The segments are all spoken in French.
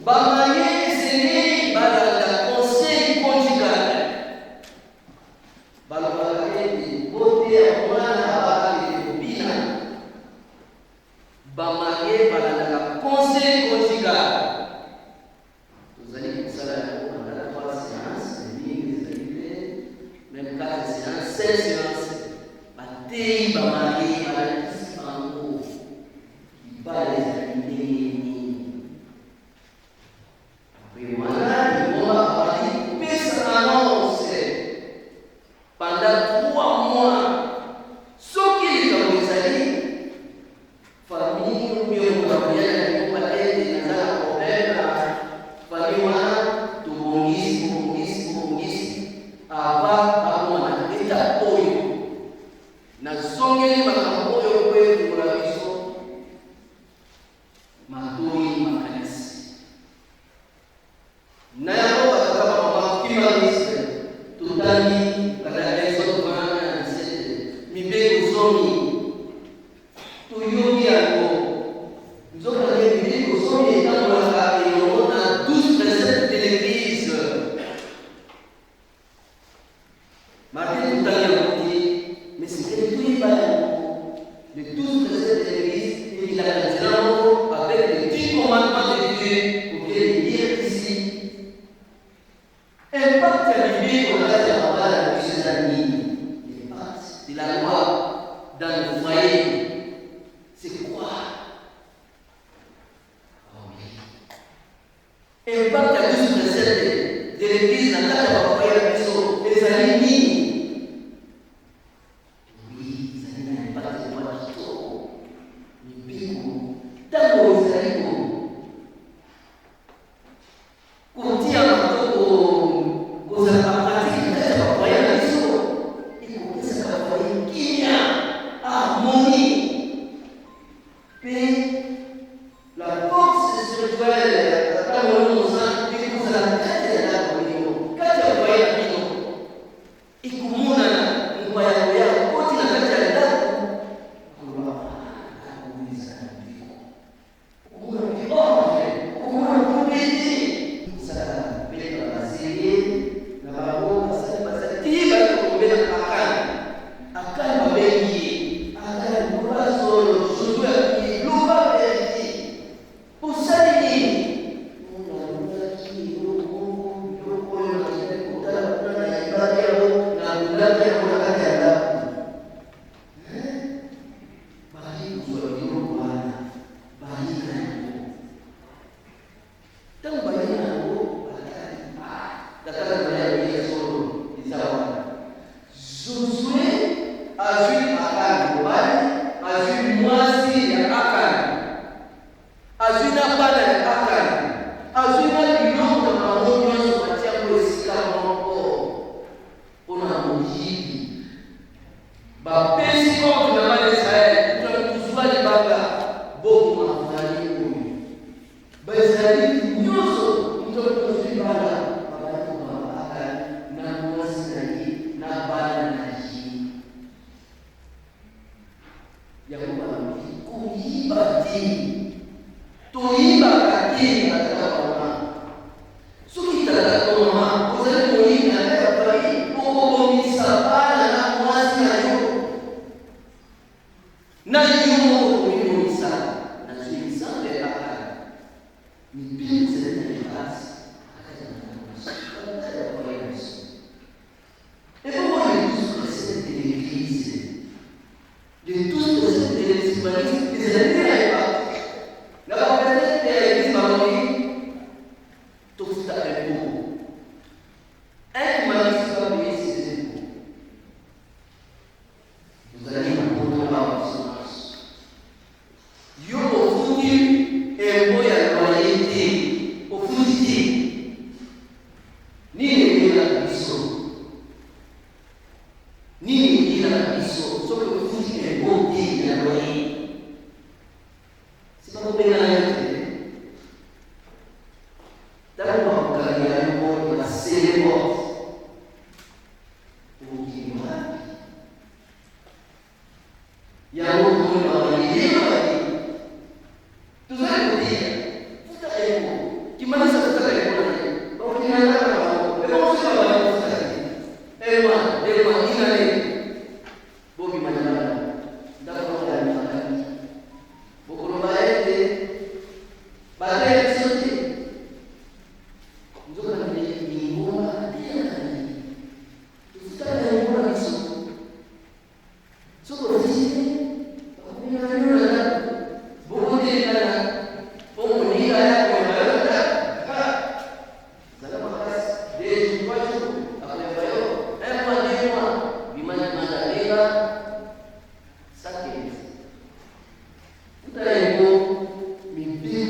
Bagaye matoi makanisi. Na yako kama mafima liste tutani kada ezo mana sete mibeko zomi tuyogi yako nzoka le mibeko zomi etango la et on a 12 préceptes de l'église. Martin Luther a dit mais c'était tout les 12 préceptes de l'église et il a maintenant avec les 10 commandements de Dieu pour qu'il lire ici. Impact arrivé au reste de la parole de ses amis. L'impact de la loi dans le foyer. C'est quoi? Oh oui. Impact à 12 préceptes de l'église dans la foyer de Christ. Les amis.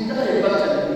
Kita yang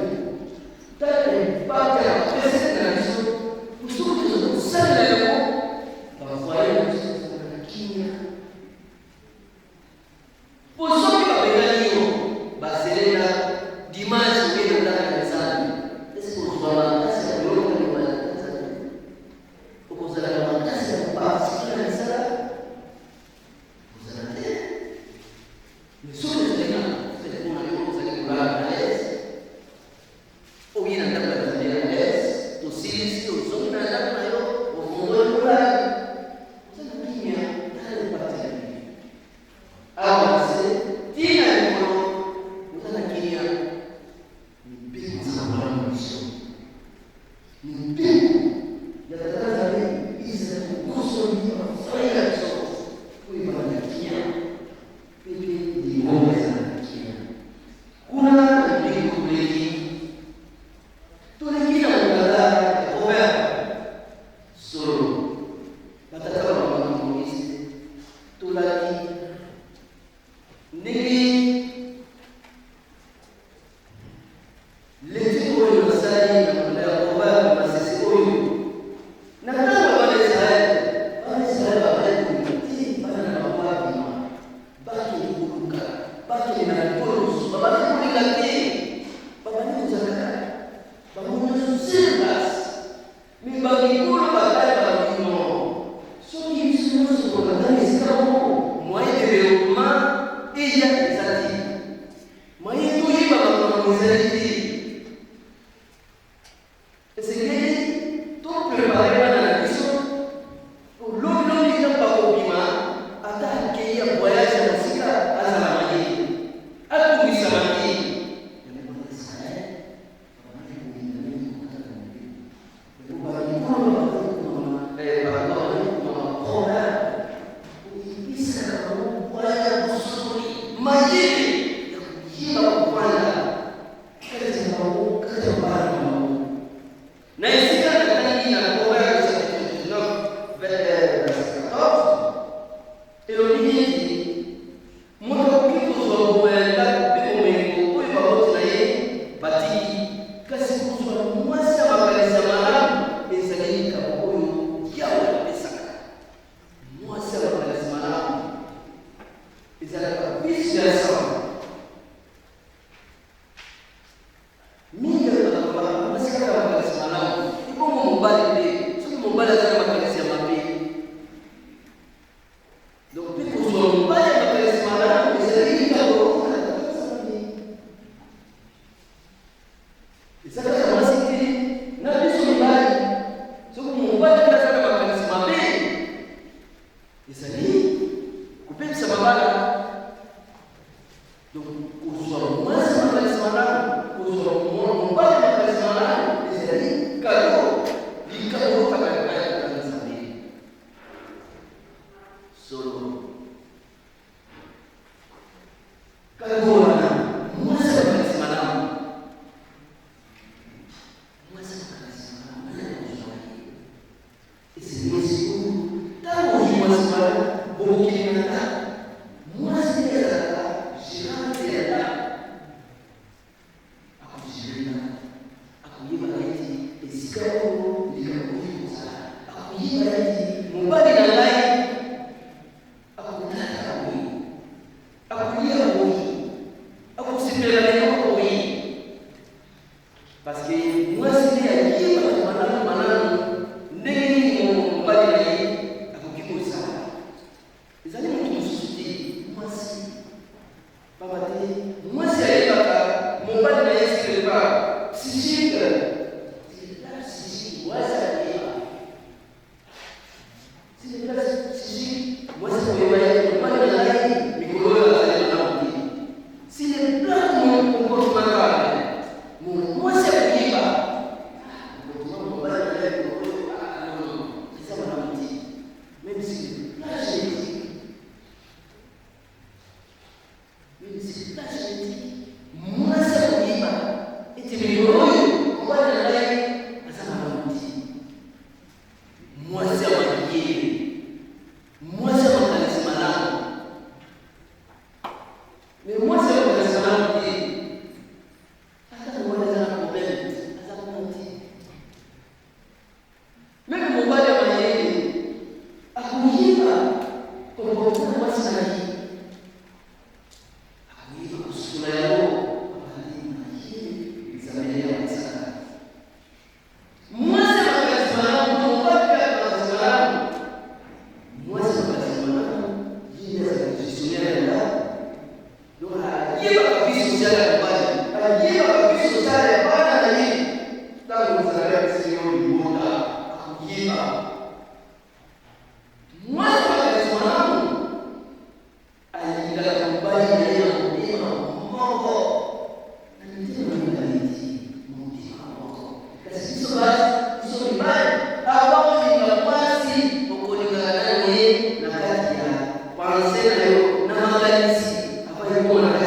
Sasa mwasiti na biso mbali. So kumubali kaza makanisa mabe. Isani kupemsa mabala. Donc uzwa mwasa makanisa mabala, uzwa mbali makanisa mabala, isani kado likao kama makanisa mabe. Solo kado parce que moi c'est à qui madame ndenge ni mbali na yeye akukikosa ezali mutu musuti moi si baba te moi c'est ayebaka mbali na yeye c'est pas psychique c'est la psychique moi c'est ayeba c'est la psychique moi c'est ayeba mbali na yeye mikolo ya zali na mutu si le plan mon comportement moi c'est même si la génétique, moi c'est mon livre, et tu me dis, moi je l'ai, moi c'est mon guide, moi c'est mon talisman, mais moi c'est mon talisman. Même mon père m'a dit, à courir, comme on peut voir ça ici. À courir, sur la route, ça m'a dit, ça. Moi, c'est ma personne, mon père ma personne. Moi, c'est ma personne, j'ai des gestionnaires là. Donc, il y a pas de vie sociale à la il y a pas de vie sociale à la dans le salaire, c'est du monde là. Moi, c'est pas personne. Il a accompagné les gens, encore. Il dit, mon Dieu, parce qu'ils sont là, ils sont mal. Avant, il y a pas si, pour qu'on ait gagné la carte, il a pensé à la maladie. Après, il y a la carte.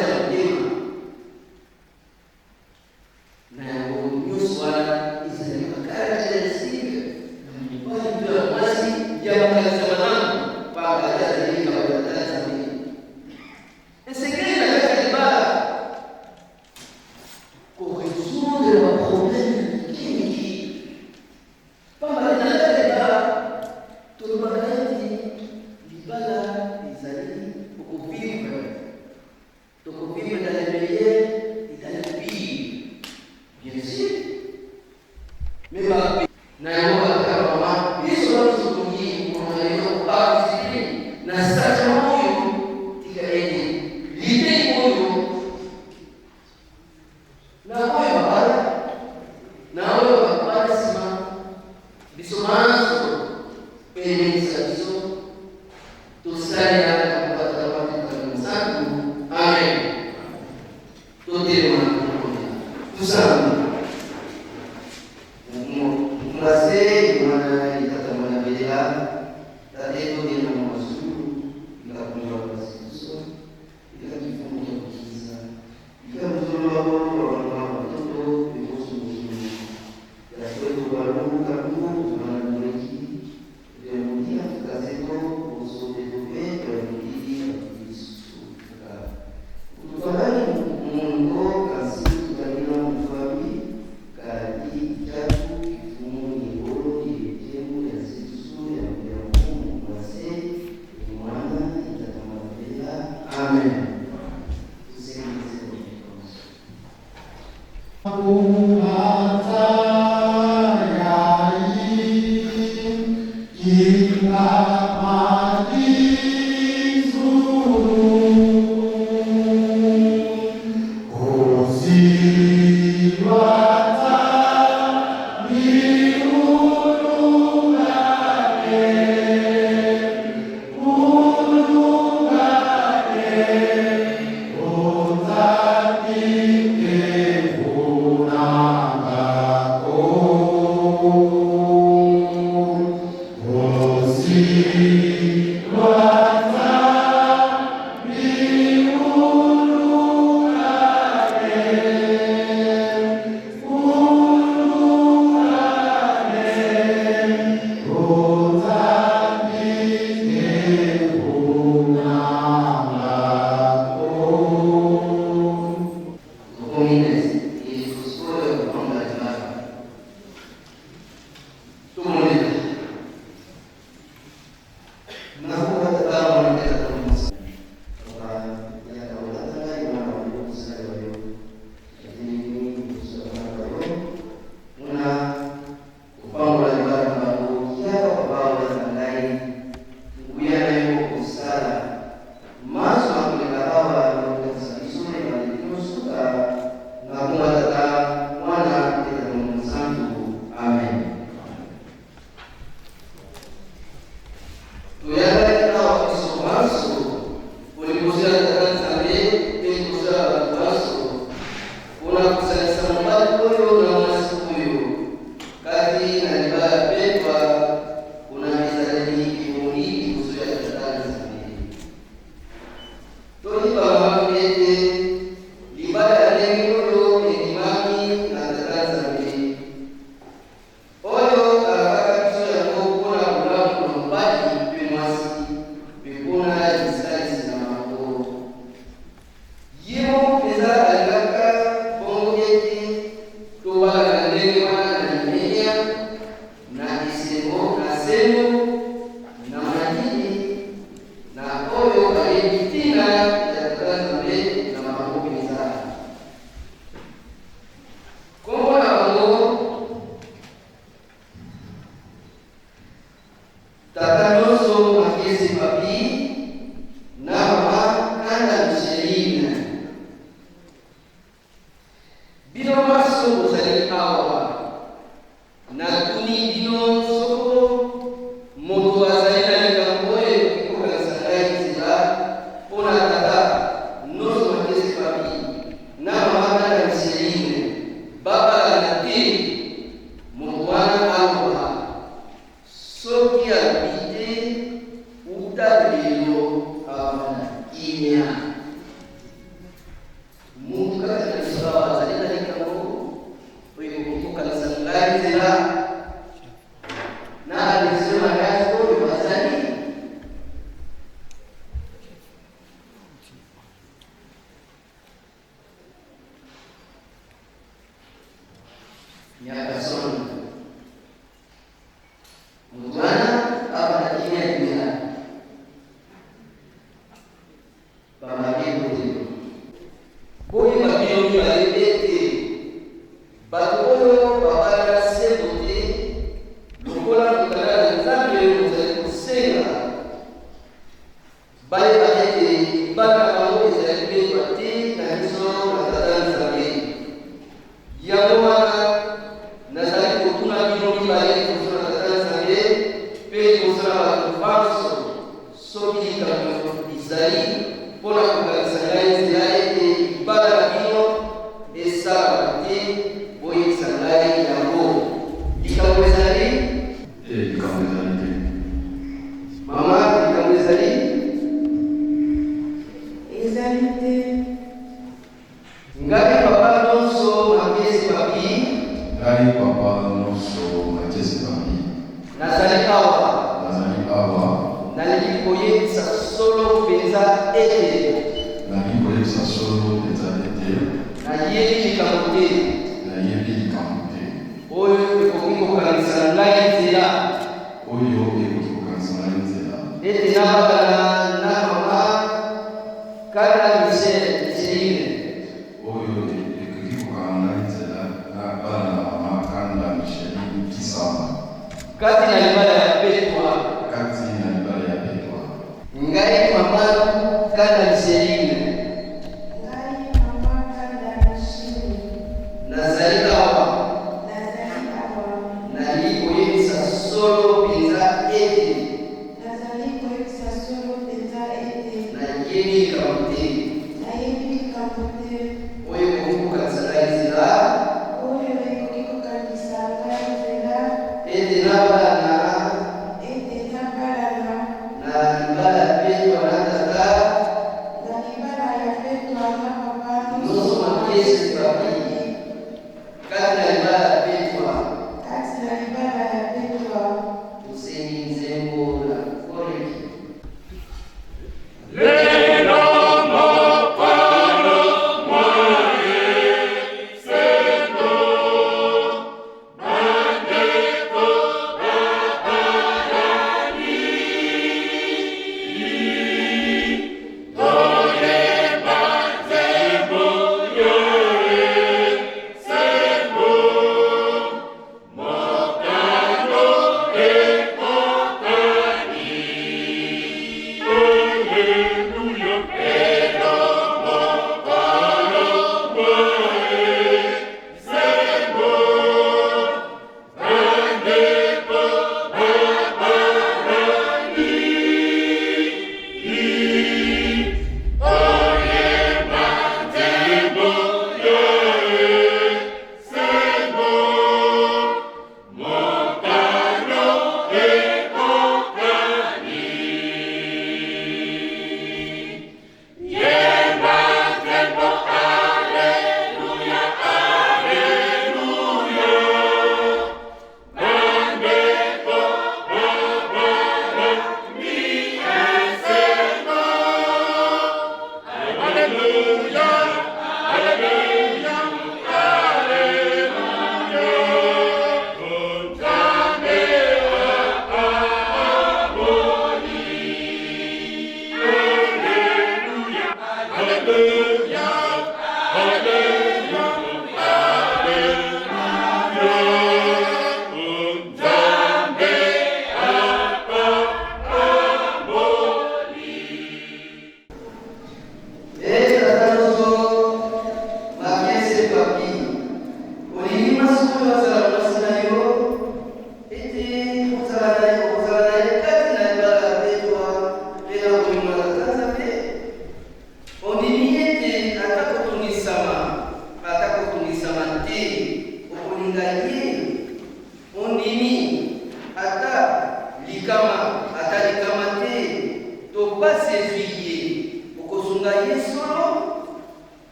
Osiwata watu huyo na mwasi huyo kati na libaya petwa kuna mizalini kimuni kusuya tatani zambi toni pamamete libaya lengi huyo ekimami na tatani zambi oyo akaka kusuya kukuna kulamu kumbadi pemwasi pekuna jisalisi na makoro yemo peza alikaka bongo eti tobala ndenge wana na nimenya na isemo na semo na madini na oyo bayebitina ya tatazambe na makopi peza kombo na bango tata nyonso makesi papi na mama kanda Micheline bino maso bozali awa na tuni bino soko moto azali na likambo oyo ekokanisa ngai nzela mpona tata nyonso makesi papi na mama kanda Micheline babala na te moto wana awa soki abite uta lelo abana inya mundu kati na biso azali na likambo oyo ekokanisa ngai nzela na alesio mariage oyo bazali miaka sona mutwana abana inya imela bamabiko lelo boyi babino mibalebete bato oyo babala sebo te lokola tokala na nzambe oyo ozali kosenga bayeba ete bana bango ezali betwa te na biso na tata nzambe yango wana nazali kotuna bino mibale liboso na tata nzambe mpe liboso na bato banso soki likambo ezali mpona kokanisa ngai nzela ete libala na bino esalama te boyebisa ngai yango likambo ezali likambo ezali te mama likambo ezali te ngai papa nyonso makesi papi ngai papa nyonso makesi papi nazali awa nalingi koyebisa solo mpenza ete nalingi koyebisa solo mpenza ete nayebi likambo te nayebi likambo te oyo ekoki kokanisa ngai nzela oyo ekoki kokanisa ngai nzela ete nabakana na mama kanda Micheline oyo ekoki kokanga ngai nzela na bana na mama kanda Micheline kisama kati na libala ya petwa ngai mama kanda Micheline nazali awa nali koyebisa solo mpenza ete nayebi likambo te oyo ekoki kokanisa ngai nzela ete nabala na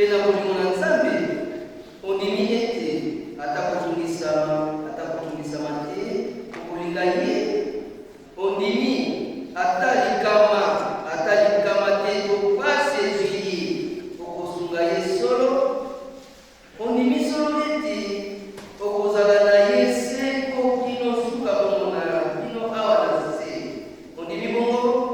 pena kulimuna nzambe ondimi ete atakutungisa mate okulinga ye ondimi atalikama te topasi ezwili okosunga ye solo ondimi solo ete okozala na ye seko kino suka bomona kino awa na se ondimi bongo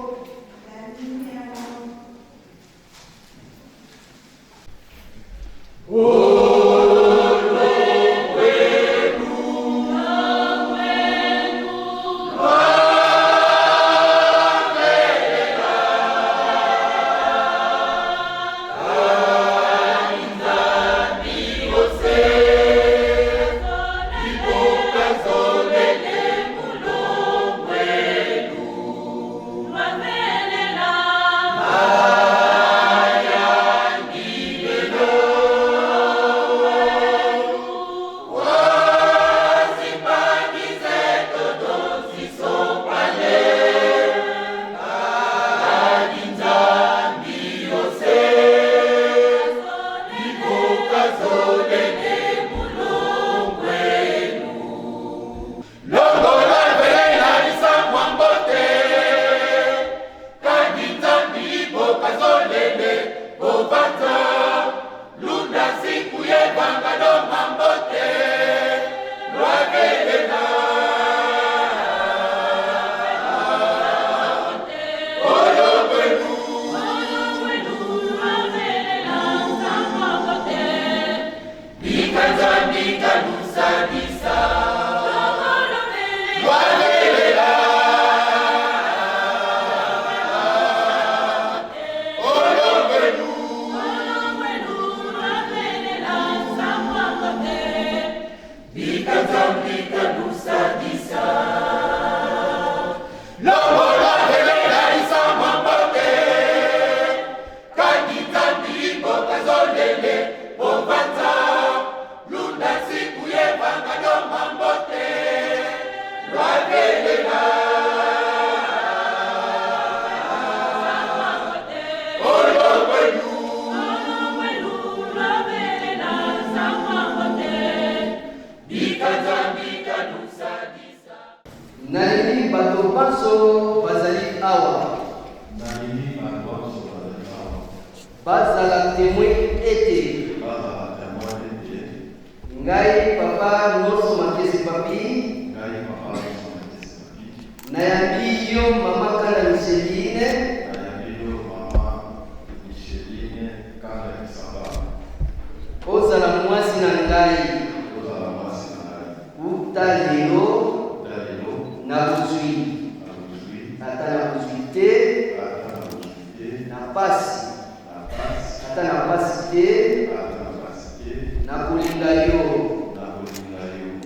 nalini bato banso bazali awa bazala témoin ete ngai papa nyonso makesi papi nayambi yo mama kanda Micheline ozala mwasi na ngai uta lelo nakuzwi ata nakuzwi te na pasi ata na pasi te nakolinga yo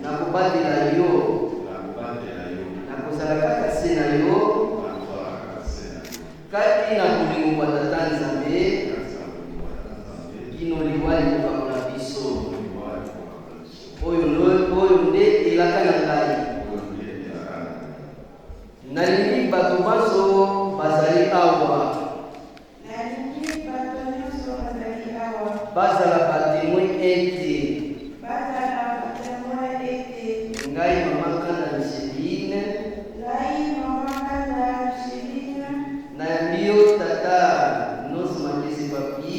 nakobatela yo nakozala kaka se na yo kati na bolingo bwa tata Nzambe kino liwali kokabola biso oyo nde elaka na ngai nalingi bato banso bazali awa bazala batemoin ete ngai mama kanda Micheline nayambi yo tata nyonso makesi papi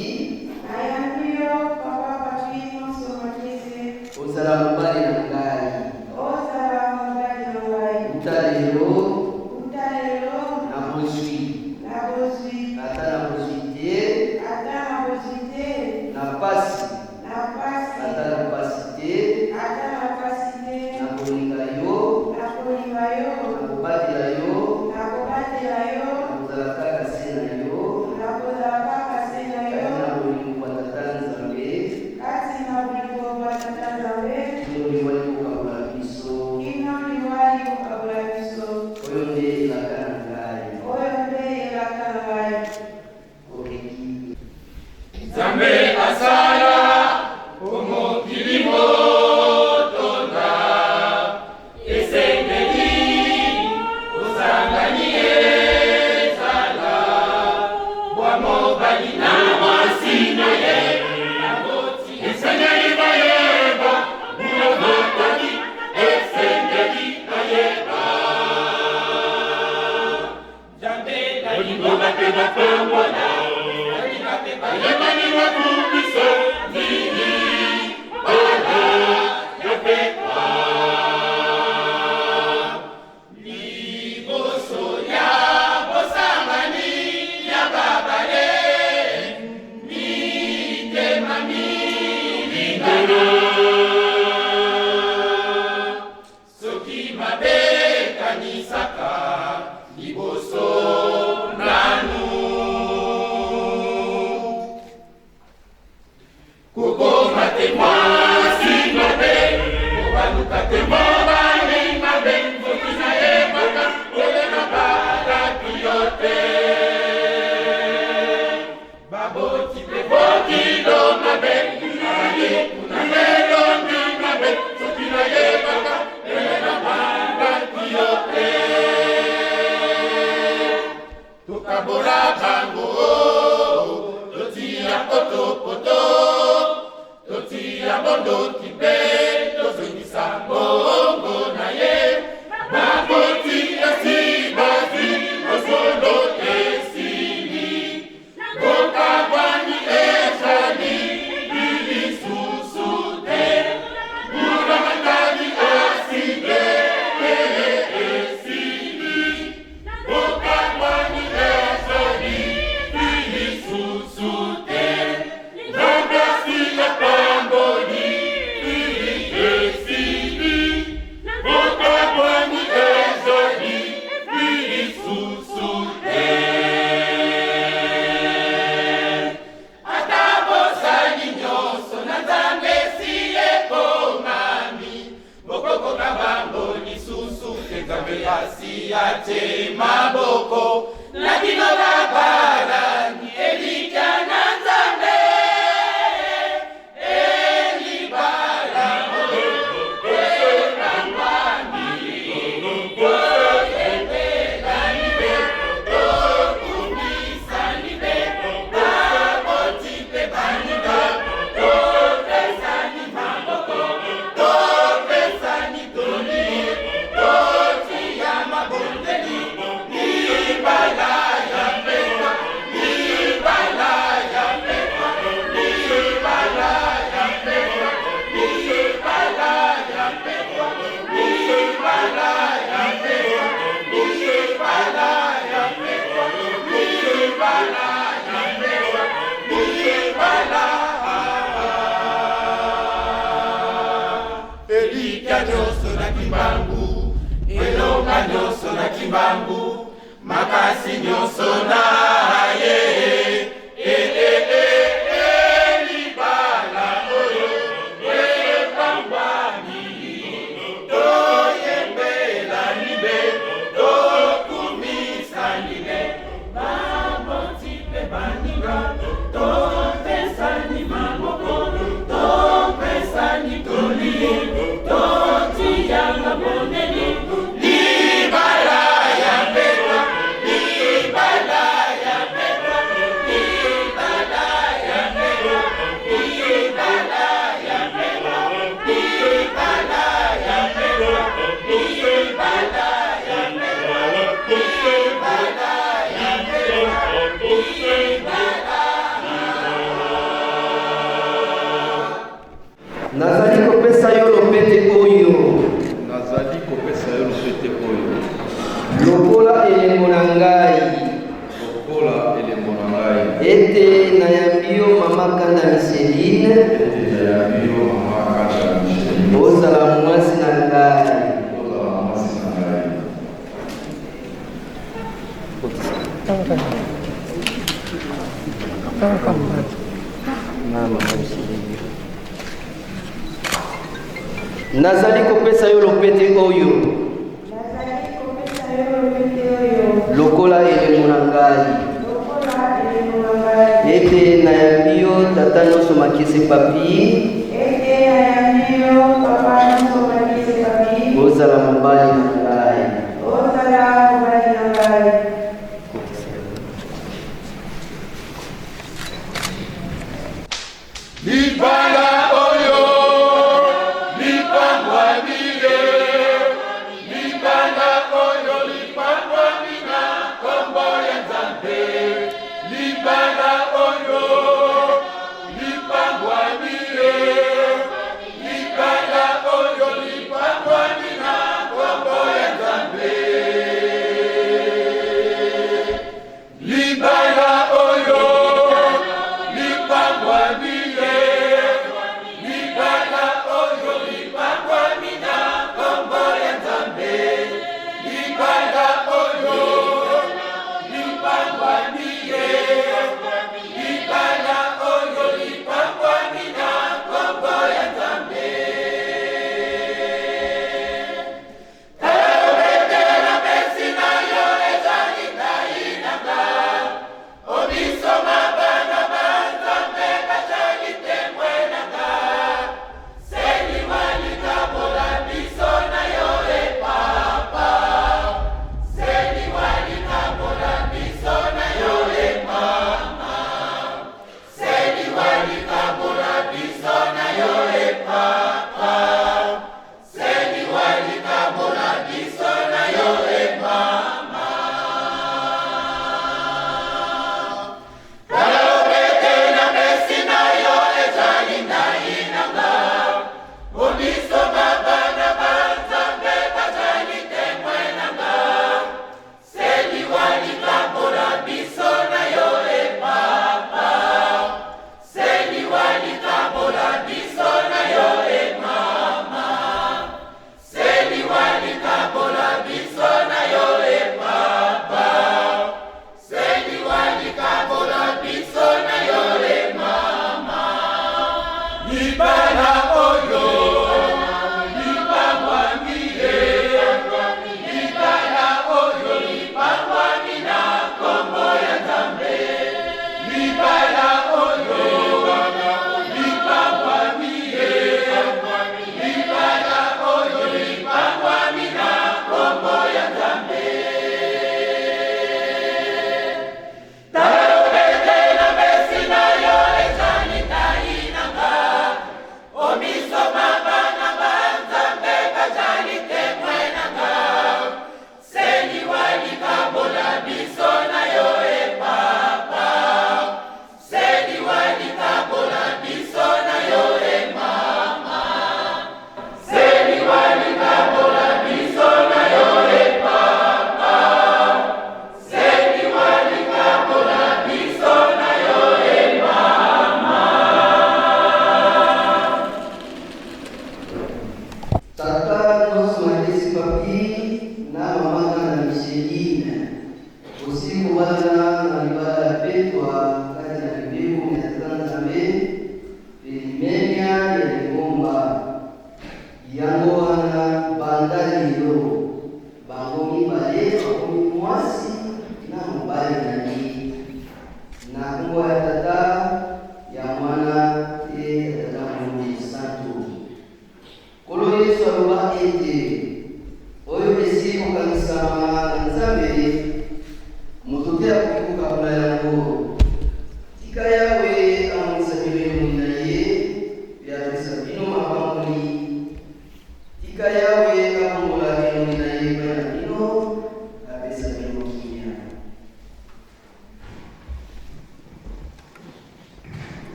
ozala mobali na ngai uta lelo nakozwi ata nakozwi te na pasi ata na pasi te nakolinga yo nakobatela yo nakozala kaka se na yo kati na bolingo bwa tata Nzambe kino liwali kokabola biso oyo nde elaka na ngai okeki Nzambe asala omokili motonda esengeli osangani ezala bwa mobali na mwasi na ye Asiate maboko na kino babala ni elika na nzambe elibala elambani oyebela nibe okumisa nibe aboti pe baniga topesani maboko topesani toni nyonso na kimbangu makasi nyonso na ye libala oyo epambwani toyembela nibe tokumisa nibe baboti pe baninga topesani maboko topesani toli totiyanga boneli Nazali kopesa yo lopete oyo. Nazali kopesa yo lopete oyo. Lokola elembo na ngai. Lokola elembo na ngai. Ete nayambi yo mama Kanda Micheline. Ete nayambi yo mama Kanda Micheline. Ozala mwasi na ngai. Ozala mwasi na ngai. Nazali kopesa yo lopete oyo. Lokola elembo na ngai. Ete nayambi yo tata nyonso makisi papi. Ozala mobali na ngai. Libala oyo lipangwa bile libala oyo lipangwa mina kombo ya Nzambe libala oyo lipangwa bile libala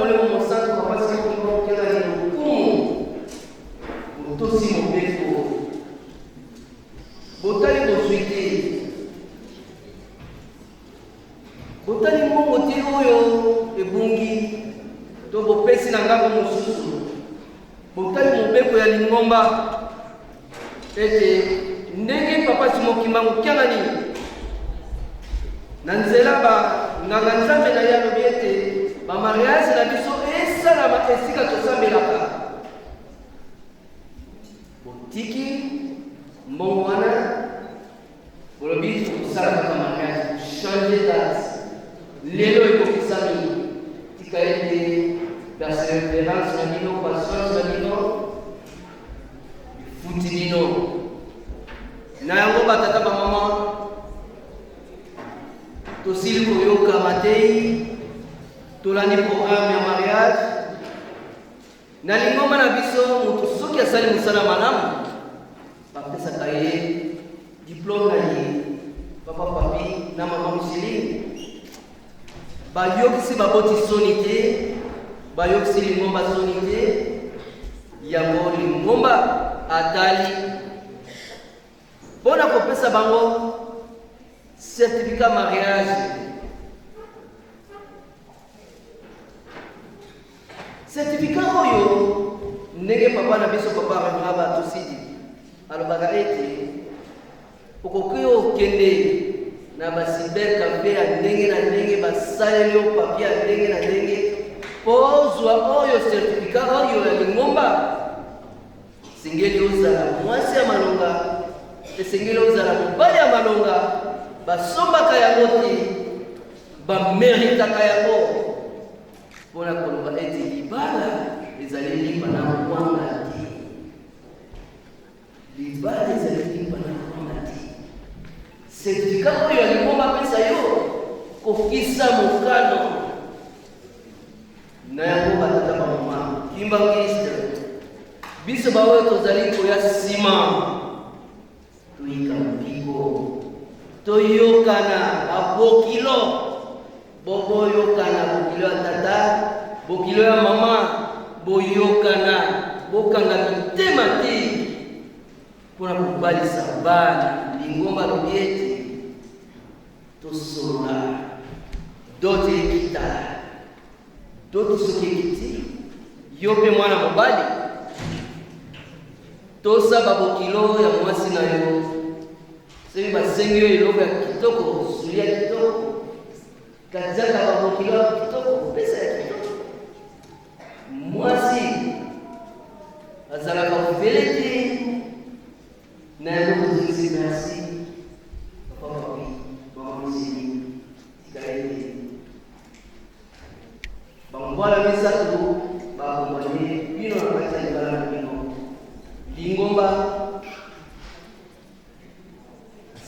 molemo mosantu bapasi kokokela ni lokumu botosi mobeko botali bozwi te botali mbongo te oyo ebungi to bopesi na ngambo mosusu botali mobeko ya lingomba ete ndenge papa simokimbangu kianga nini na nzela nganga nzambe na ye alobi ete bamariage na biso esalama esika tosambelaka botiki mbongo wana bolobi kosala kaka mariage change date lelo ekokisami tika ete persévérance na bino patience na bino futi bino na yango batata bamama tosili koyoka matei tolandi programme ya mariage na lingomba na biso moto soki asali mosala malamu bapesaka ye diplôme na ye papa papi na mama Micheline bayokisi baboti soni te bayokisi lingomba soni te yango lingomba atali mpona kopesa bango certificat mariage certificat oyo ndenge papa na biso papa Reverend Batosidi alobaka ete okoki okende na basiber cafe ya ndenge na ndenge basaleli yo papier ya ndenge na ndenge mpo ozwa oyo certificat oyo ya lingomba singeli ozala mwasi ya malonga esengeli ozala mobali ya malonga basombaka yango te bameritaka yango mpona koloba ete libala ezali lipa na kwanga te libala ezali lipa na kwanga te certificat oyo ya lingomba apesa yo kokisa mokano na yango batata bamama kimba kriste biso baoyo tozali koya nsima toyika mpiko toyokana babokilo boboyokana bokilo ya tata bokilo ya mama boyokana bokanga mitema te mpona kobalisa bana lingomba lobi ete tosola dote ekitala dote soki ekiti yo mpe mwana mobali tosaba bokilo ya mwasi na yo soki basengi yo eloko ya kitoko suli ya kitoko katiaka babokilo ya kitoko kopesa ya kitoko mwasi azalaka ofele te na yango kozongisi merci papa papi mama Micheline tikaende bamobala misato bakombanie bino na kati ya libala na bino lingomba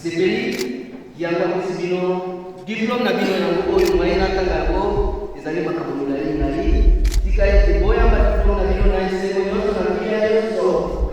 sepeli yango apesi bino diplôme na bino yango oyo mayinatanga yango ezali makambo milai milai tika ete boyamba diplôme na bino na esengo nyonso na bino nyonso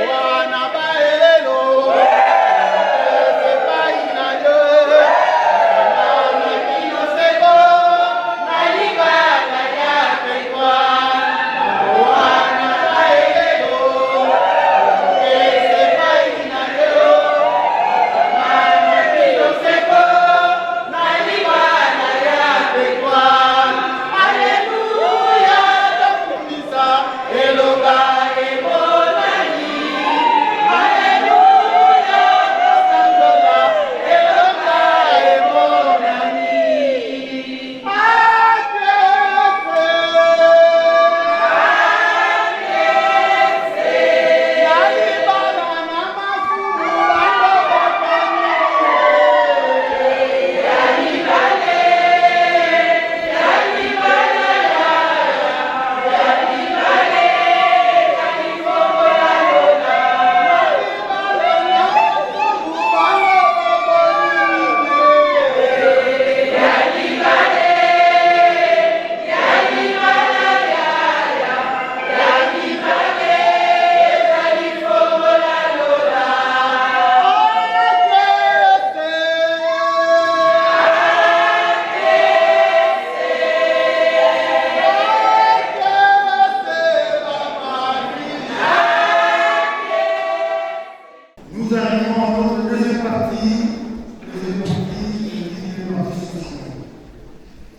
Wana baelelo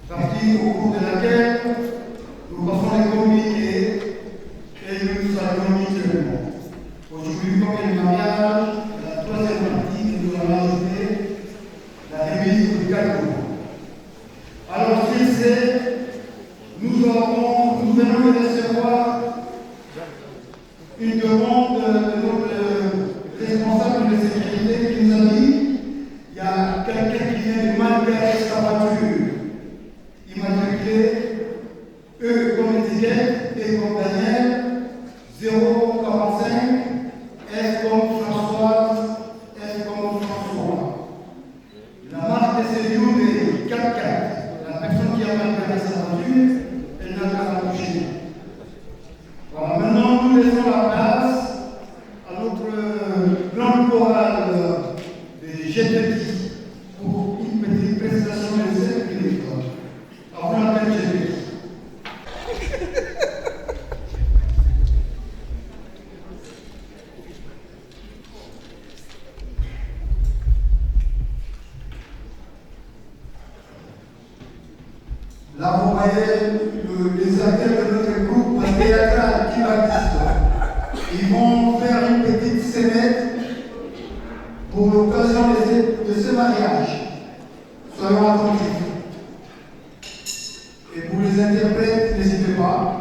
Partie au cours de laquelle nous passons les communiqués et nous nous saluons mutuellement. Aujourd'hui, comme le mariage, la troisième partie que nous allons ajouter, la remise du cadeau. Alors, s'il sait, nous venons de recevoir une demande de notre responsable de sécurité qui nous a dit il y a quelqu'un qui vient de mal garer sa voiture. Immatriculé, E comme étiquette, et comme Daniel, 045, S comme Françoise, S comme François. La marque de séjour est 4-4. La personne qui a mal garé sa voiture, elle n'a qu'à la toucher. Voilà, maintenant nous laissons la place à notre grand choral de GTI pour une petite prestation de 5 minutes. Avant la peine GTI. Là, vous voyez les acteurs de notre groupe théâtral qui baptiste. Ils vont faire une petite scénette pour l'occasion de ce mariage. Soyons attentifs. Et pour les interprètes, n'hésitez pas.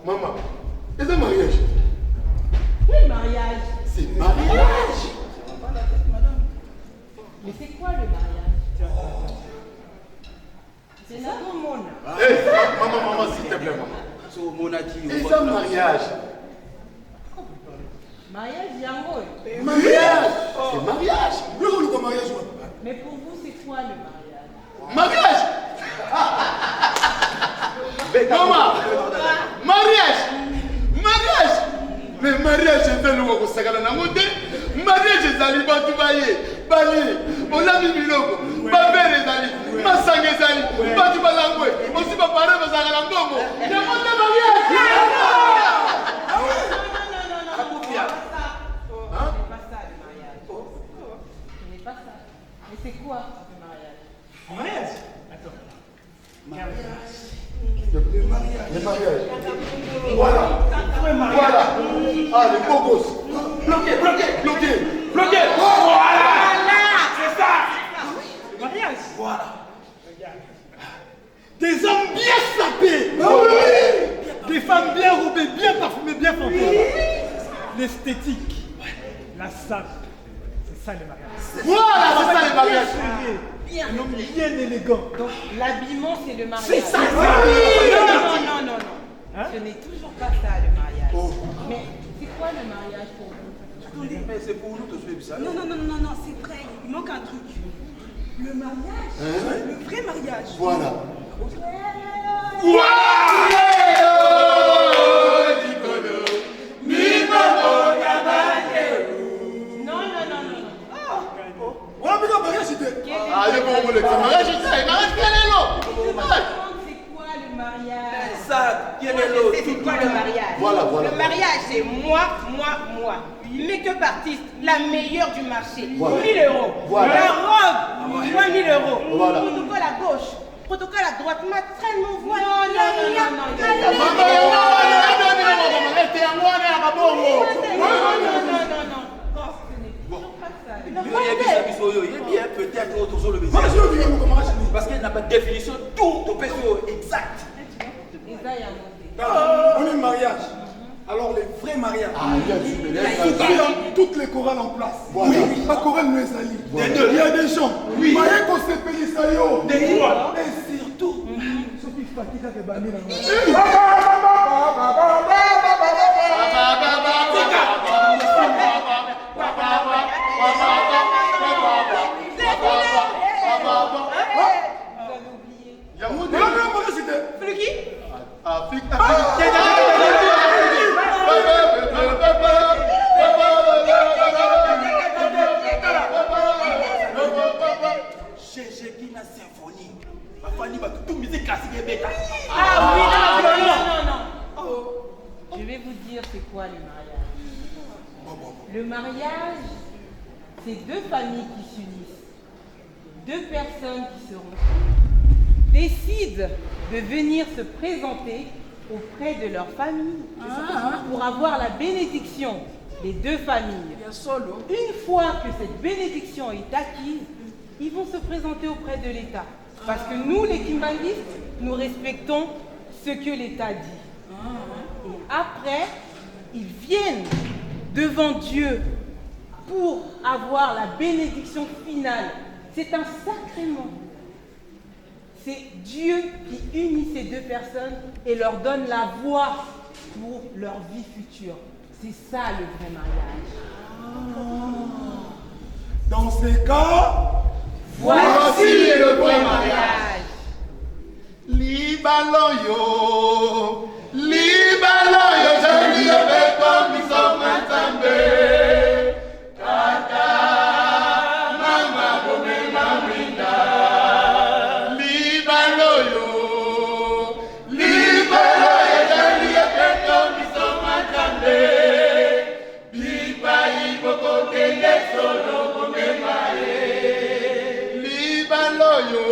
Maman, c'est un mariage. Quel mariage? C'est mariage. Mais c'est quoi le mariage? C'est ça mon monde. Hé, maman, s'il te plaît, maman. C'est un mariage. Mariage, Yango. Mariage. C'est mariage. Le mariage. Mais pour vous, c'est quoi le mariage? Mariage. Maman, mariage. Mariage. Mais mariage, c'est un nouveau sagala namote. Mariage, c'est un liban tout baillé. Baillé. On a mis biloko. Babere zali. Massange zali. Batu balangwe. Aussi pas parler de sagala ngongo. Namote mariage. Non. Ce n'est pas ça le mariage. Ce n'est pas ça. Mais c'est quoi le mariage? Mariage. Le mariage. Voilà. Ah, les beaux gosses. Bloqué. Voilà. C'est ça. Mariage. Voilà. Des hommes bien sapés. Des femmes bien roubées, bien parfumées, bien fantômes. L'esthétique. La sape. C'est ça le mariage. Voilà, c'est ça les mariages. Un homme bien élégant. Donc l'habillement, c'est le mariage. C'est ça. Non. Hein? Ce n'est toujours pas ça le mariage. Mais c'est quoi le mariage pour vous? Mais c'est pour nous de suivre ça. Non, c'est vrai, il manque un truc. Le mariage, le vrai mariage. Voilà. Non. Voilà, mais le mariage, c'était. Ah, il est bon, le mariage, c'est mariage, quel est l'autre? C'est quoi le mariage? Ça, Moi, je sais c'est quoi le mariage. Voilà. Le mariage, c'est moi. Make-up artiste, la meilleure du marché. Voilà. 1000 euros. Voilà. La robe, 3000 euros. Voilà. Protocole à gauche, protocole à droite. Ma traîne m'envoie. Peut-être autre chose le business. Parce qu'il n'a pas de définition, tout peut être exact. On est mariage. Alors les vrais mariages. Il y a toutes les chorales en place. Voilà. Oui, la chorale nous est salie. Il y a des gens. Oui. Qu'on s'est payé ça yo. Et surtout, Sophie Fatika qui est bannie Je vais vous dire c'est quoi le mariage. Le mariage, c'est deux familles qui s'unissent, deux personnes qui se rencontrent, décident de venir se présenter auprès de leur famille pour avoir la bénédiction des deux familles. Une fois que cette bénédiction est acquise, ils vont se présenter auprès de l'État. Parce que nous, les Kimbanguistes, nous respectons ce que l'État dit. Et après, ils viennent devant Dieu pour avoir la bénédiction finale. C'est un sacrement. C'est Dieu qui unit ces deux personnes et leur donne la voie pour leur vie future. C'est ça le vrai mariage. Dans ces cas, voici le vrai mariage. Libaloyo, jani yabeko miso matambe. Tata, mama bome mamrinda. Libaloyo, jani yabeko miso matambe. Libaloyo.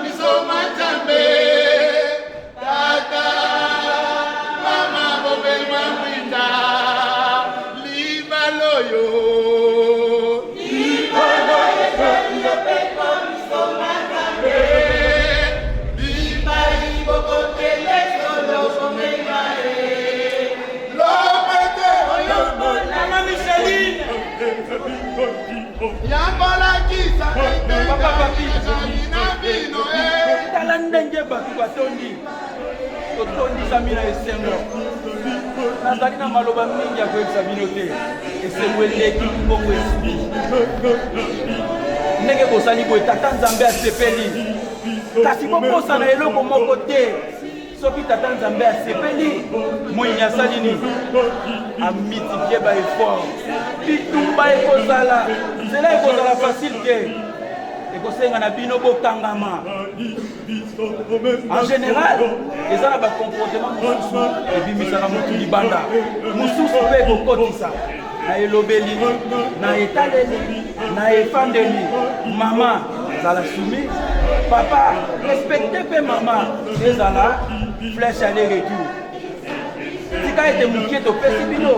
Bisomatambe. Tata. Mama bobe mambita. Libaloyo. Papa papi, tala ndenge bato batondi totondisa bino esengo nazali na maloba mingi ya koyebisa bino te esengo eleki mbongo esuki ndenge bosali boye tata nzambe asepeli kasi bokosana eloko moko te soki tata nzambe asepeli moyini asali nini amultiplie baeffort bitumba ekozala nzela ekozala facile te ekosenga na bino bokangama en général eza na bacomportement mosusu ebimisaka motu libanda mosusu mpe ekokotisa na elobeli na etaleli na efandeli mama ezala soumise papa respecte mpe mama ezala flèche aller retour tika ete mokie topesi bino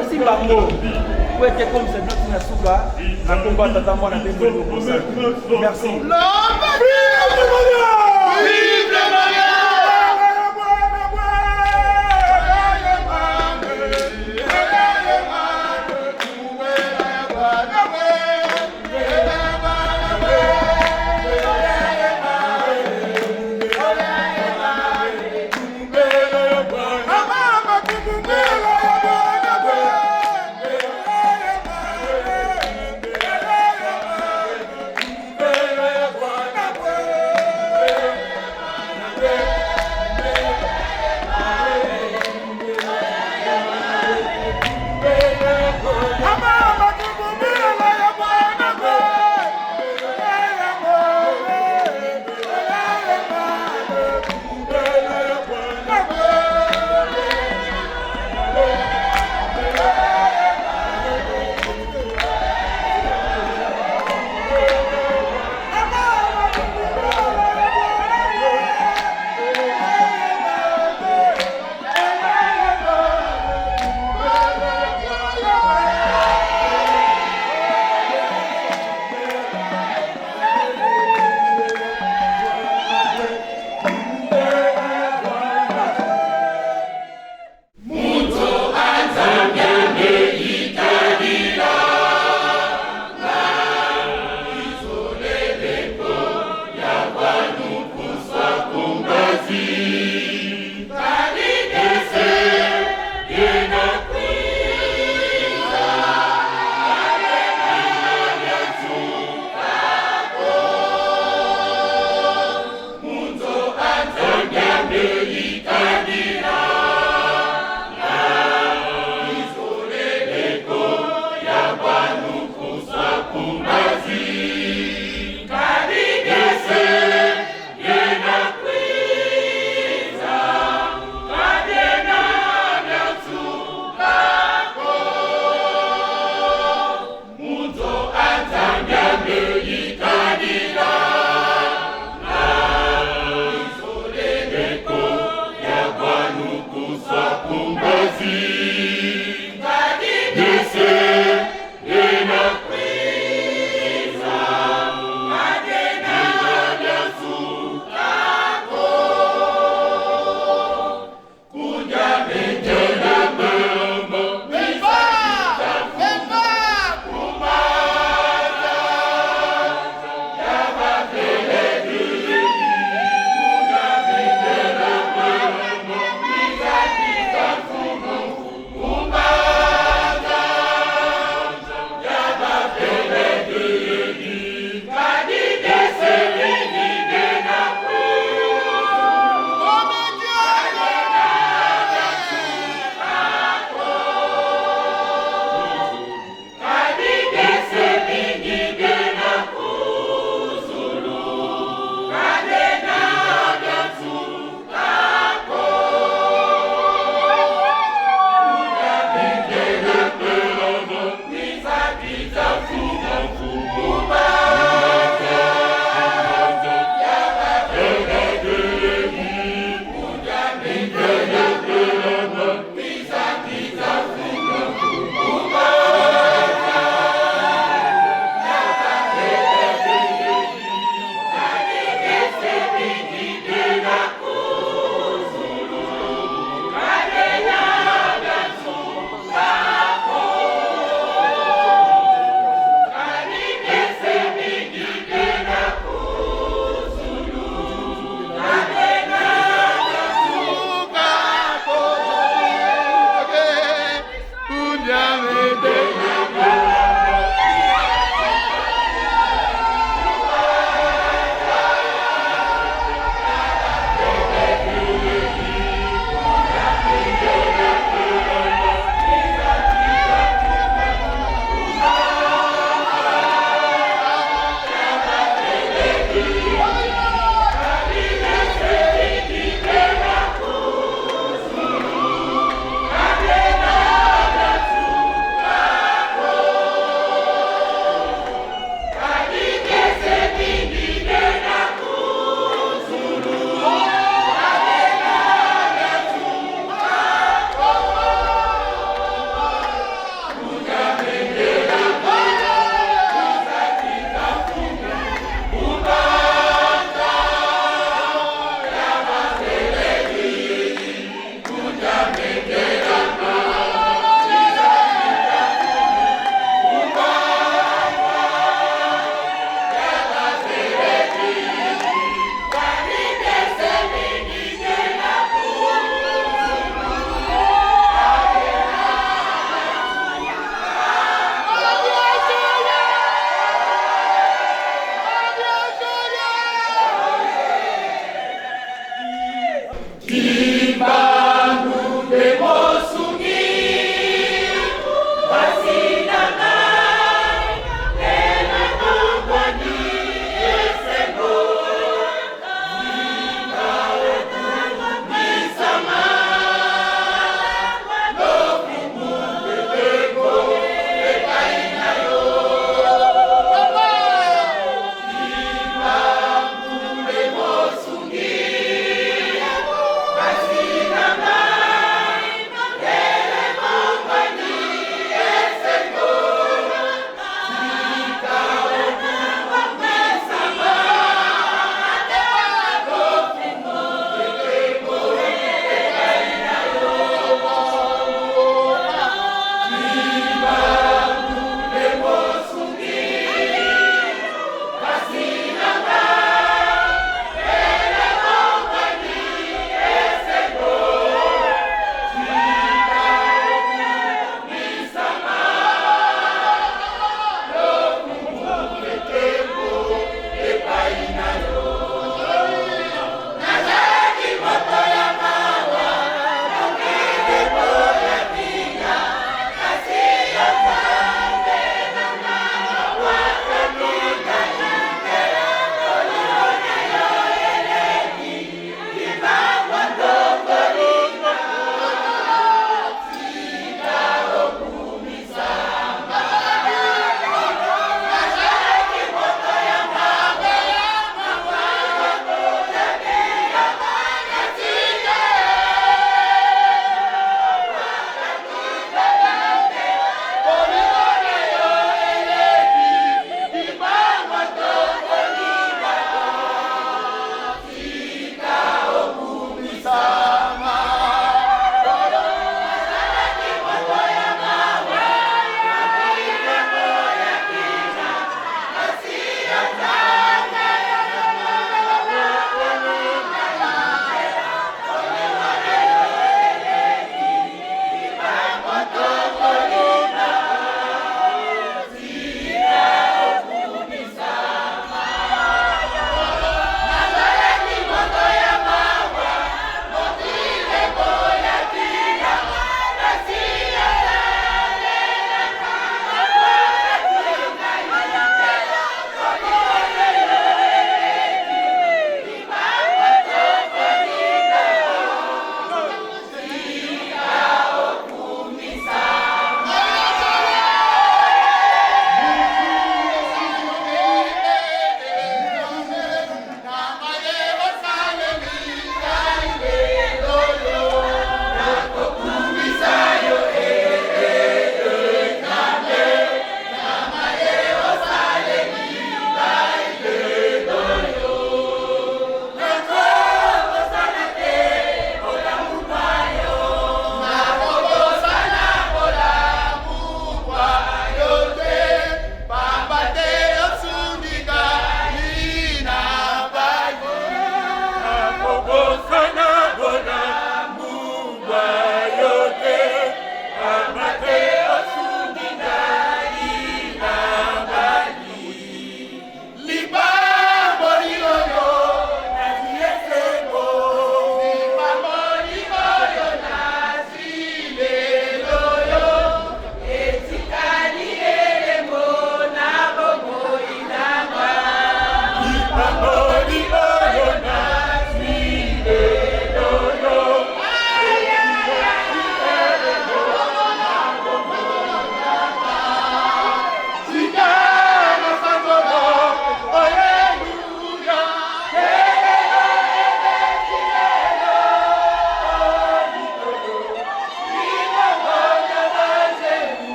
osimbango po ete komisa bino tina suka na kombo ya tata mwana mpe mbeli okosala merci. Yeah.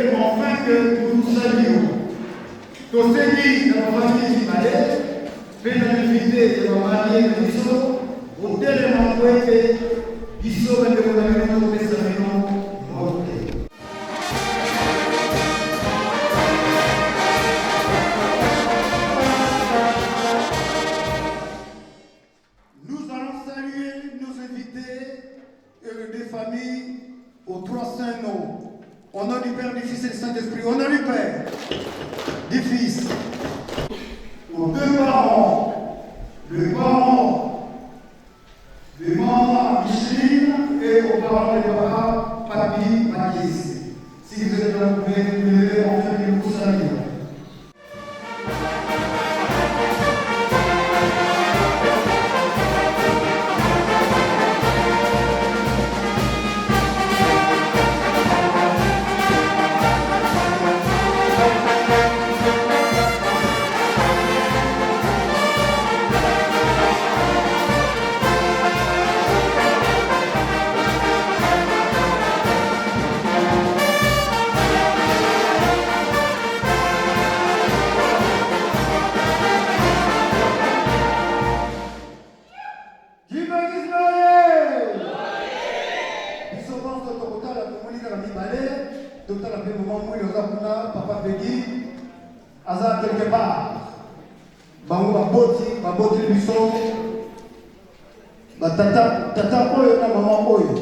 dire enfin que nous nous saluons. Tous ceux qui, dans la famille du Malais, pénalité de la mariée de Bissot, au tellement que Bissot va devenir un autre pésamino mortel. Nous allons saluer nos invités et les deux familles aux trois saints noms. Au nom du Père, du Fils et du Saint-Esprit. Au nom du Père, du Fils, aux deux parents, le maman Micheline et aux parents de papa, Papi, Mathis. Si vous êtes là, vous pouvez vous lever en fait que vous saluez. Papa Peggy, Aza quelque part, bango baboti biso, tata oyo na mama oyo.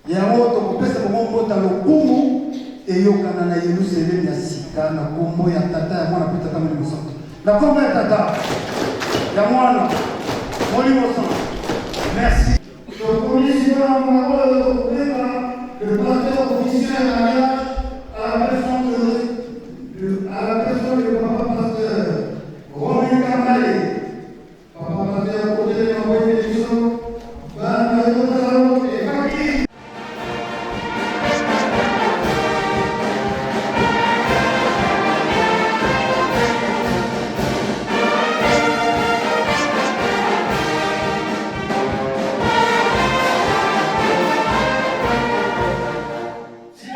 Yango tokopesa bango mbota lokumu eyokana na Yerusalemu ya sika na kombo ya tata ya mwana pe tata Molimo Santo. Na kombo ya tata ya mwana Molimo Santo. Merci. Le pasteur officiel à mariage à la personne du papa pasteur Romain Kamale, papa pasteur côté de la bénédiction, et Kaki. Si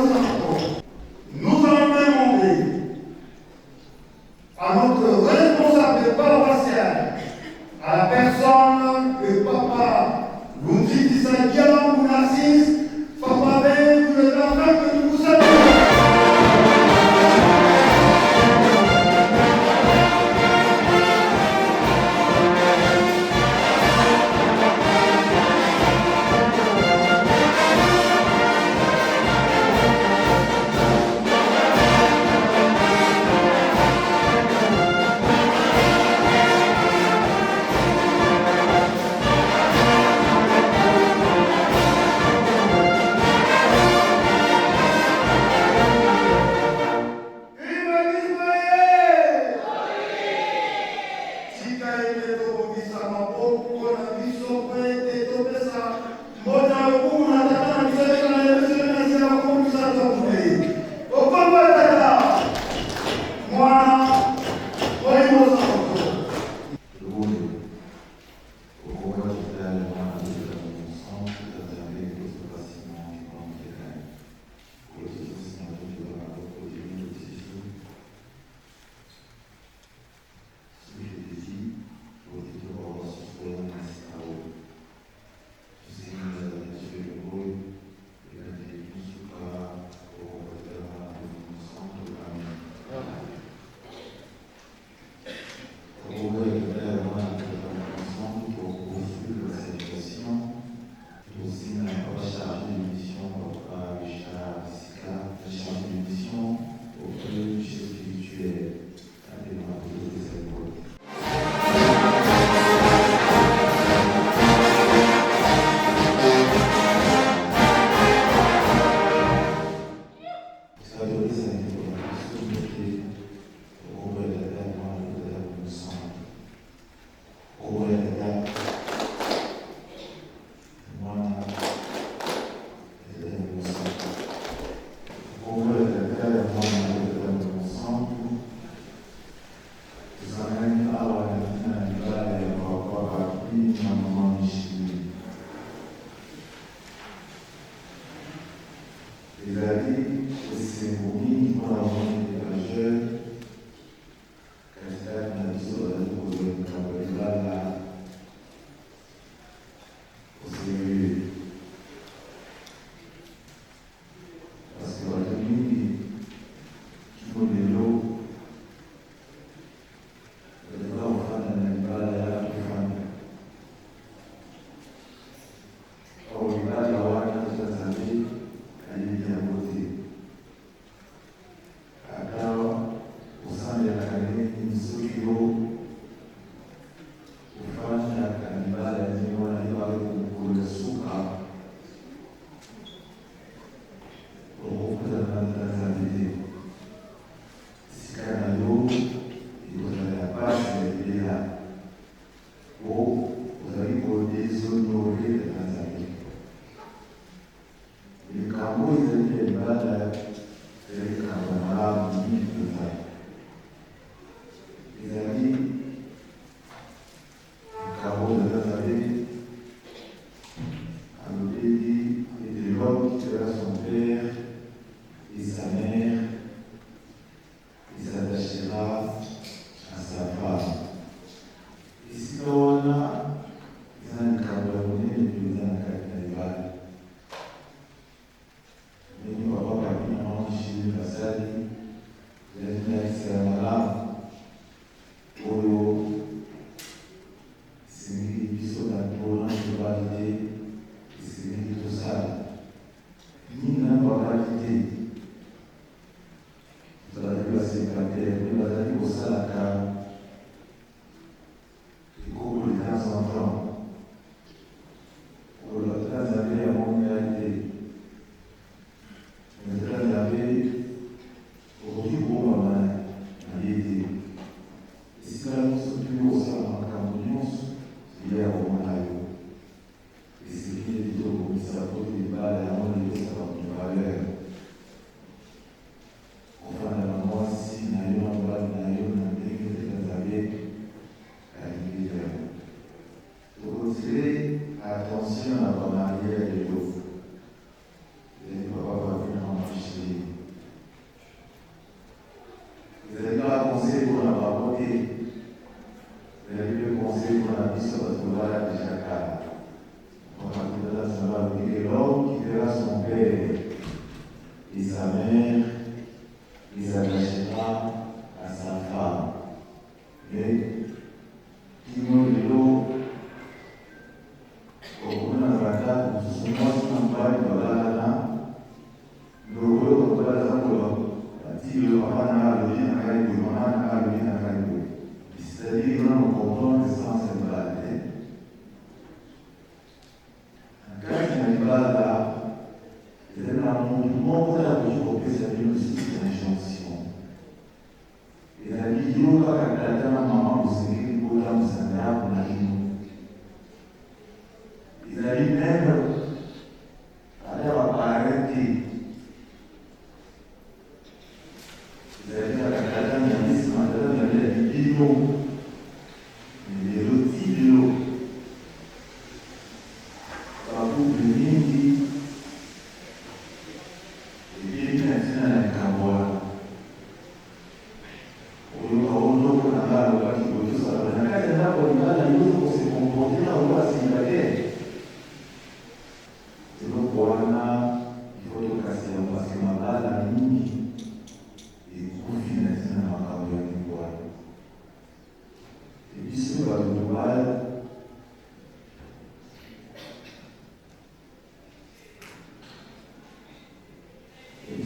Nous allons demander à notre responsable paroissial, à la personne de Papa Lunzi Dialan Narcisse, Papa Ben, vous êtes en train que nous vous saluons.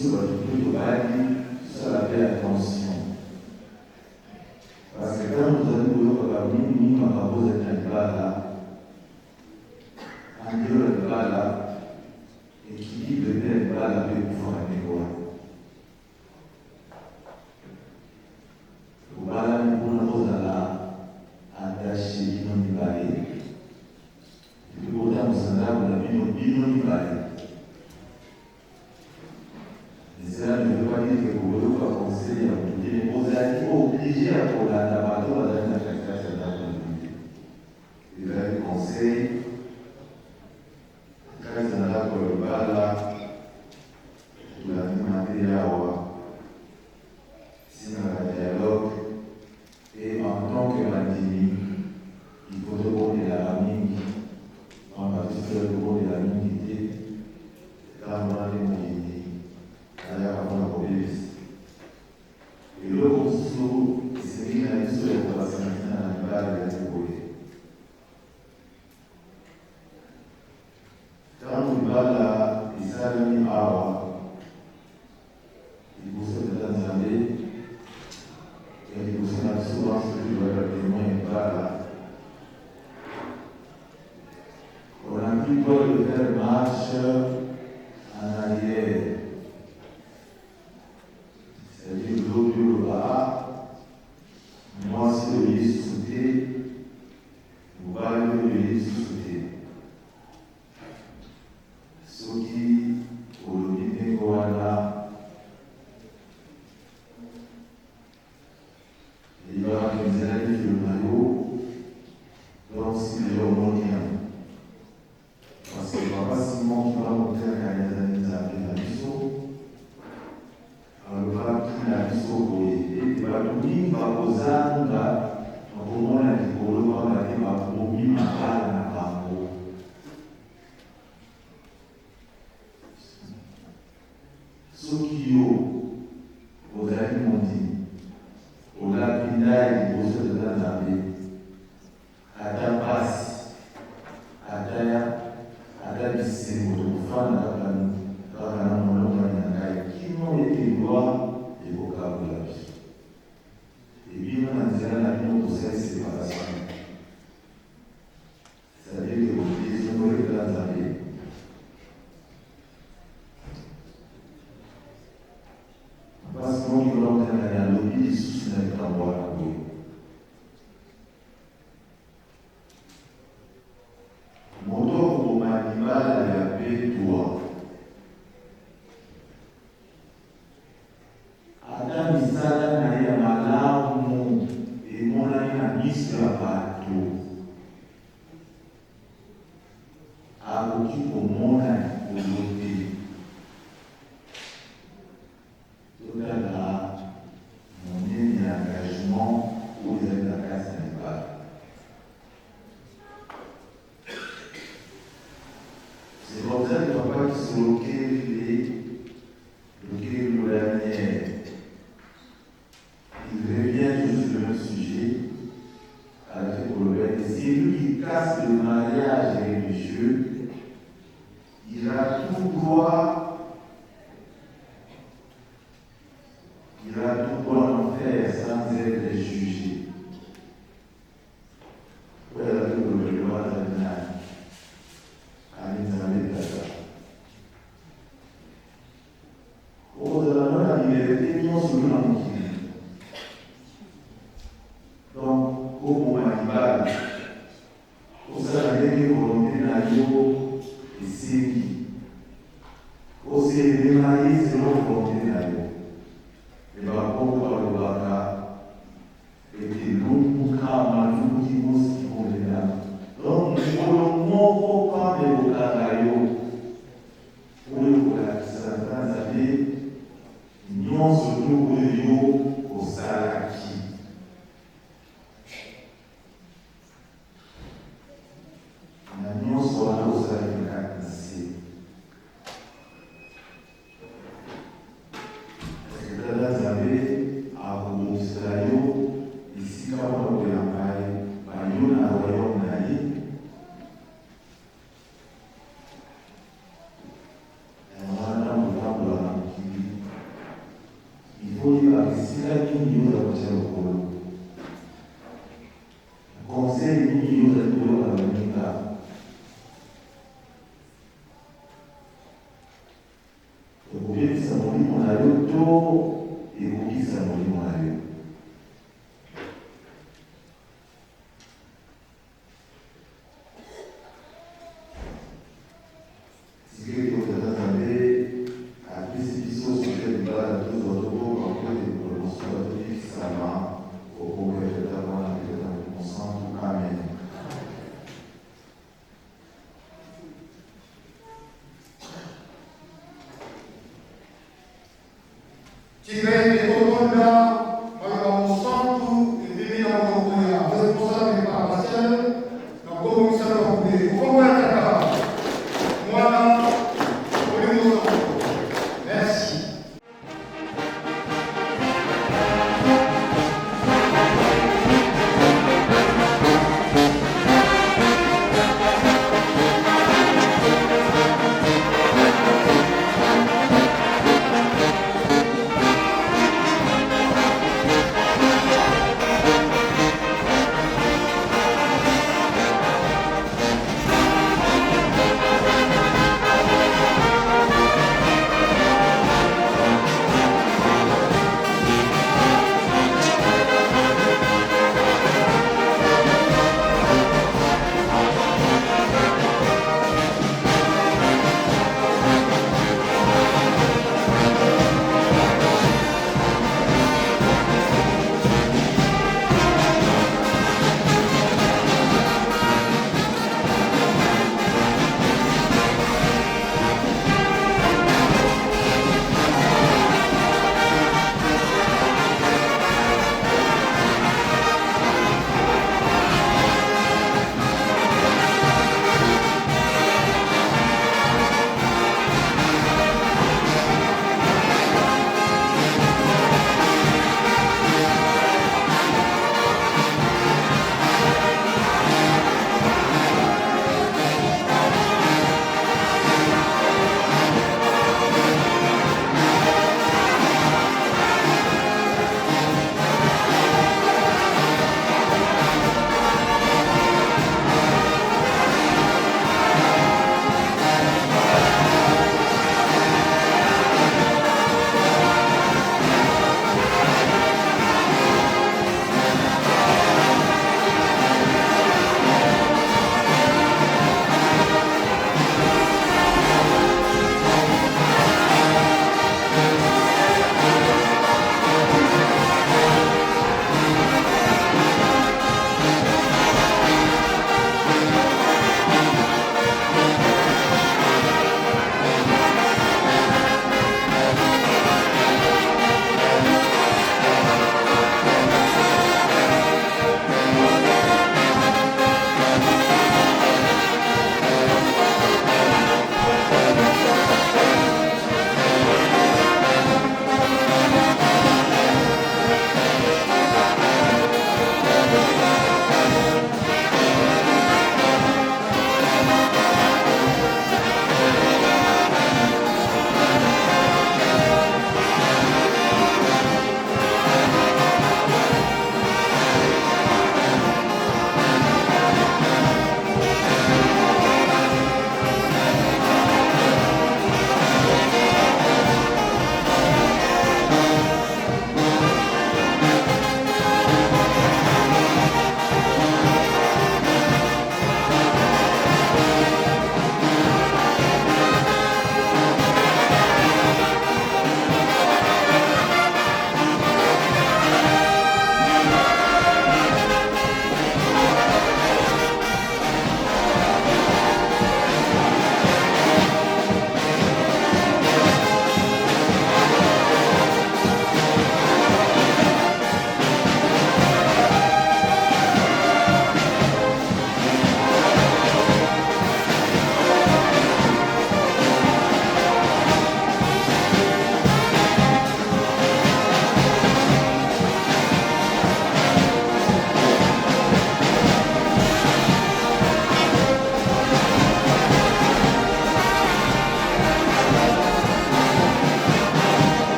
biso bato tobali tosala mpe attention. Parce que quand nous allons koyoka mingi makambo ezali na libala, andelo ya libala, équilibre mpe ya libala mpe kufaka ndeko wana. Kobala ni mpona kozala attaché bino mibale, epi kotambusa ndako na bino mibale. Et cela ne veut pas dire que vous voulez pas conseiller à vous dire, mais vous êtes obligé à prendre la bateau à la chaque il a des conseils. Quand on a pour le bala, il a demandé à si on a un dialogue, et en tant que mandini, il faut demander la famille, en particulier demander la minité, là on a des moyens. Et le conso, c'est une analyse de la population animale et la sécurité. Quand on parle là, il s'agit de Awa, il faut se faire entendre, et il faut se faire souvent ce que le témoin est pas là. On a plus peur de faire marche en arrière. C'est-à-dire l'eau du bas, moi c'est le lit sous-sauté, vous parlez de le lit sous-sauté. Ce qui, au lit Goana, il va organiser la vie du maillot, donc c'est le mondial. Parce que papa Simon qui va monter à la maison, na biso boye ete bato mingi bakozanga nakomona likolo kaka te bakomi makala na bango. Soki yo ozali mondimi olapi ndai liboso eza nzambe ata pasi ata bisengo tokofanda kaka na molongo ya ngai kino ete lwa vocabulaire. Et bien, on a dit pour cette séparation. C'est-à-dire que vous utilisez pour les grandes années. Parce qu'on y va entrer dans l'objet des soucis dans les tambours. Mon tour pour m'animal et la paix, toi. Ata misala na ya malamu emonani na miso ya bato akoki komona likolo te. Totala monene ya engagement oyo ezali na kati na libala. C'est comme ça que papa qui se loquait le dernier. Il revient toujours sur le même sujet avec le problème. C'est lui qui casse le mariage religieux. Il a tout droit. Il a tout droit d'en faire sans être jugé. Voilà le problème de la liberté, non sur le donc, au moment animal, au sein de volonté naïo et série, au sein de maïs selon volonté naïo, et par contre, le baka était long, calme, nous qui nous qui convenable. Donc, nous voulons pas de baka pour le certains années, nous surtout au salaki. Nyonso wana osalaka na se. Tata Nzambe nini yoza kutia lokolo conseil nini yoza koyoka na baninga ekobebisa molimo na yo to ekokisa molimo na yo. Sikiri kotata Nzambe apesi biso sujet libala na tozwa encore des promotions tokisama okoka tata wana peut-être en consent. Amen. Tirei de Otonda, Malamo Santo, e Divina Mokoya, responsable paroissial, na Comissão de Congo, Congo é Cacá, Moana, Olimo Santo.